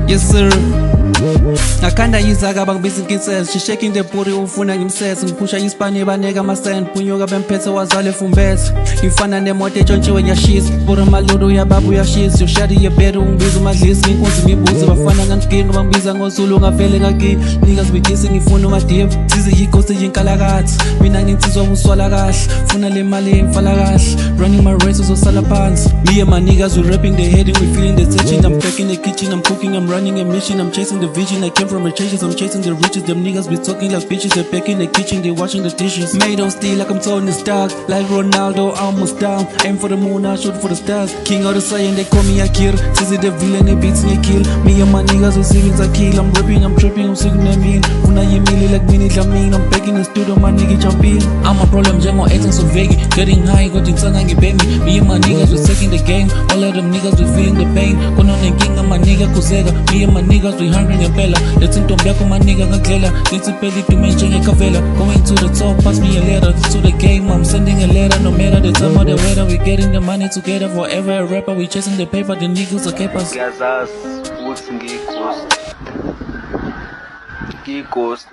Yes sir. Nakhanda yizaka bangibiza inkinsese. She shaking the booty ufuna ngimsese. Ngiphusha ispane baneka amasend. Punyuka bemphethe wazale fumbese. Ngifana nemoto etshontshiwe ngiyashisa. Bura maludo uyababa uyashisa. Yoshadi yebhedu ungibiza umadlisi. Nginkunzi ngibuze bafana nganjikini bangibiza ngozulu ngavele ngakini. Niggas bedisi ngifuna umadiv. Teezy yighost yinkalakathi. Mina nginsizwa uswala kahle. Funa le mali ngifala kahle. Running my race uzosala phansi. Me and my niggas we rapping the heading. We feeling the tension. I'm back in the kitchen. I'm cooking. I'm running a mission. I'm chasing the vision. I came from the changes. I'm chasing the riches. Them niggas be talking like bitches. They're back in the kitchen. They washing the dishes. Made of steel like I'm Tony Stark. Like Ronaldo, almost down. Aim for the moon, I shoot for the stars. King of the Saiyan, they call me Akir. Teezy the villain, they beats me kill. Me and my niggas, we savings I kill. I'm rapping, I'm tripping, I'm singing that mean. Una yemili like mini Lamin. I'm back in the studio, my nigga jumping. I'm a problem, Jamo, acting so vague. Getting high, got in sun, I get baby. Me and my niggas, we taking the game. All of them niggas, we feeling the pain. Going on the king of my nigga, Kuzega. Me and my niggas, we hungry and bella. Let's into black on my nigga, Gaglela. Let's pay to mention a Cavella. Going to the top, pass me a letter. To the game, I'm sending a letter. No matter the time or the weather, we getting the money together. Forever a rapper, we chasing the paper. The niggas are capers. Ghost.